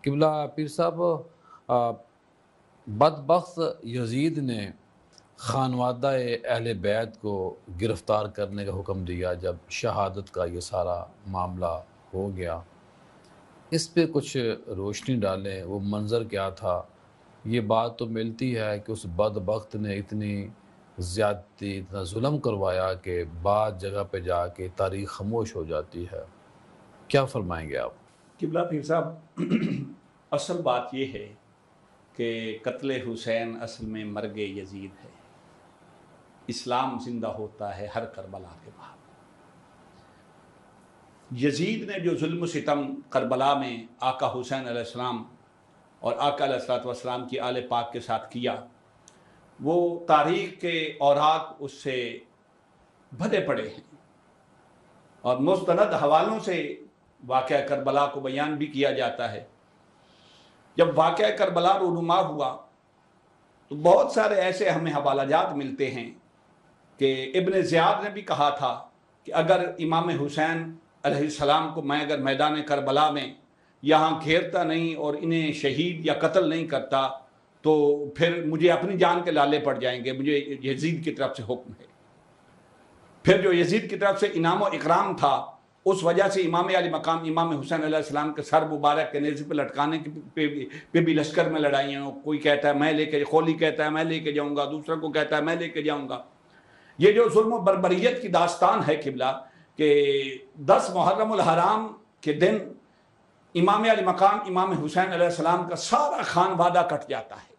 قبلہ پیر صاحب، بدبخت یزید نے خانوادہ اہل بیت کو گرفتار کرنے کا حکم دیا جب شہادت کا یہ سارا معاملہ ہو گیا۔ اس پہ کچھ روشنی ڈالیں، وہ منظر کیا تھا؟ یہ بات تو ملتی ہے کہ اس بدبخت نے اتنی زیادتی، اتنا ظلم کروایا کہ بعض جگہ پہ جا کے تاریخ خاموش ہو جاتی ہے۔ کیا فرمائیں گے آپ؟ قبلہ پیر صاحب، اصل بات یہ ہے کہ قتل حسین اصل میں مرگ یزید ہے۔ اسلام زندہ ہوتا ہے ہر کربلا کے بعد۔ یزید نے جو ظلم و ستم کربلا میں آقا حسین علیہ السلام اور آقا علیہ السلام کی آل پاک کے ساتھ کیا، وہ تاریخ کے اوراق اس سے بھرے پڑے ہیں، اور مستند حوالوں سے واقعہ کربلا کو بیان بھی کیا جاتا ہے۔ جب واقعہ کربلا رونما ہوا تو بہت سارے ایسے ہمیں حوالہ جات ملتے ہیں کہ ابن زیاد نے بھی کہا تھا کہ اگر امام حسین علیہ السلام کو میں اگر میدان کربلا میں یہاں گھیرتا نہیں اور انہیں شہید یا قتل نہیں کرتا تو پھر مجھے اپنی جان کے لالے پڑ جائیں گے، مجھے یزید کی طرف سے حکم ہے۔ پھر جو یزید کی طرف سے انعام و اکرام تھا، اس وجہ سے امام علی مقام امام حسین علیہ السلام کے سر مبارک کے نیزے پہ لٹکانے پہ بھی لشکر میں لڑائیاں، کوئی کہتا ہے میں لے کے، خولی کہتا ہے میں لے کے جاؤں گا، دوسرا کو کہتا ہے میں لے کے جاؤں گا۔ یہ جو ظلم و بربریت کی داستان ہے قبلہ، کہ 10 محرم الحرام کے دن امام علی مقام امام حسین علیہ السلام کا سارا خانوادہ کٹ جاتا ہے،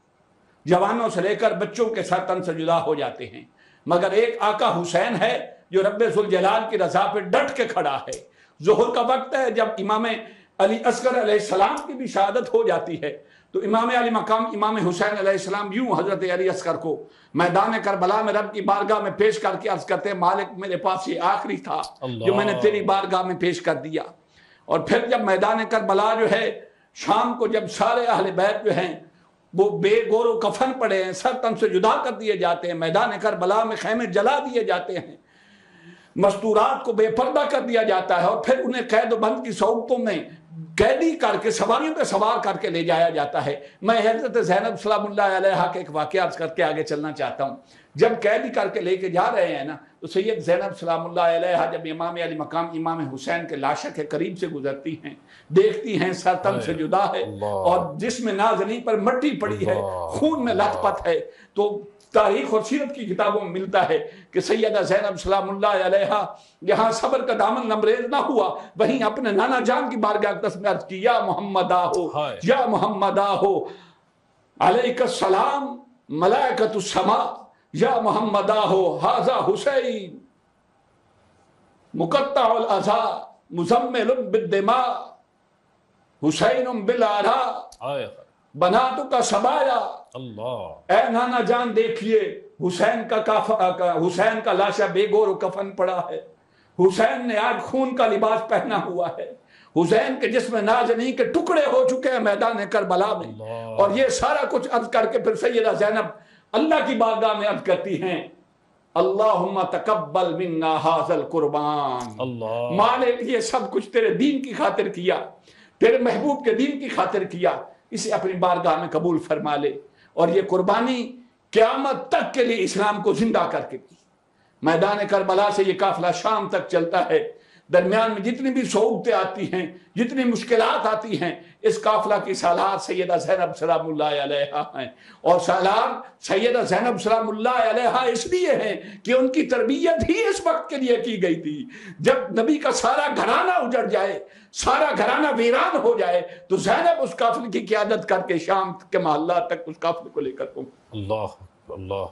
جوانوں سے لے کر بچوں کے سر تن سے جدا ہو جاتے ہیں، مگر ایک آقا حسین ہے جو رب ذوالجلال کی رضا پہ ڈٹ کے کھڑا ہے۔ ظہر کا وقت ہے، جب امام علی اصغر علیہ السلام کی بھی شہادت ہو جاتی ہے تو امام علی مقام امام حسین علیہ السلام یوں حضرت علی اصغر کو میدان کربلا میں رب کی بارگاہ میں پیش کر کے عرض کرتے ہیں، مالک میرے پاس یہ آخری تھا جو میں نے تیری بارگاہ میں پیش کر دیا۔ اور پھر جب میدان کربلا جو ہے شام کو، جب سارے اہل بیت جو ہیں وہ بے گور و کفن پڑے ہیں، سر تن سے جدا کر دیے جاتے ہیں، میدان کربلا میں خیمے جلا دیے جاتے ہیں، مستورات کو بے پردہ کر دیا جاتا ہے، اور پھر انہیں قید و بند کی صورتوں میں قیدی کر کے سواریوں پہ سوار کر کے لے جایا جاتا ہے۔ میں حضرت زینب سلام اللہ علیہا کے ایک واقعہ عرض کر کے آگے چلنا چاہتا ہوں۔ جب قیدی کر کے لے کے جا رہے ہیں نا، تو سید زینب سلام اللہ علیہا جب امام علی مقام امام حسین کے لاشا کے قریب سے گزرتی ہیں، دیکھتی ہیں سر تن سے جدا ہے اور جسم نازنی پر مٹی پڑی ہے، خون میں لت پت ہے، تو تاریخ اور سیرت کی کتابوں میں ملتا ہے کہ سیدہ زینب سلام اللہ علیہا یہاں صبر کا دامن لمریز نہ ہوا، وہیں اپنے نانا جان کی بارگاہ اقدس میں عرض کی، یا محمد آہو یا محمد آہو علیک السلام ملائکۃ السماء، یا محمد آہو ھذا حسین مقطع الاعضاء مزمل بالدماء حسین بالآراء بناتو کا سبایا۔ اے نانا جان دیکھیے، حسین کا لاشا بے گور و کفن پڑا ہے، حسین نے آج خون کا لباس پہنا ہوا ہے، حسین کے جسم نازنین کے ٹکڑے ہو چکے ہیں میدان کربلا میں۔ اور یہ سارا کچھ عرض کر کے پھر سیدہ زینب اللہ کی بارگاہ میں عرض کرتی ہیں، اللہم تقبل منا ھذا القربان، مالک یہ سب کچھ تیرے دین کی خاطر کیا، تیرے محبوب کے دین کی خاطر کیا، اسے اپنی بارگاہ میں قبول فرما لے۔ اور یہ قربانی قیامت تک کے لیے اسلام کو زندہ کر کے دی۔ میدان کربلا سے یہ قافلہ شام تک چلتا ہے، درمیان میں جتنی بھی صعوبتیں آتی ہیں، جتنی مشکلات آتی ہیں، اس قافلہ کی سالار سیدہ زینب سلام اللہ علیہا ہیں۔ اور سالار سیدہ زینب سلام اللہ علیہا اس لیے ہیں کہ ان کی تربیت ہی اس وقت کے لیے کی گئی تھی، جب نبی کا سارا گھرانہ اجڑ جائے، سارا گھرانہ ویران ہو جائے، تو زینب اس قافلے کی قیادت کر کے شام کے محلات تک اس قافلے کو لے کر پہنچ۔ اللہ اللہ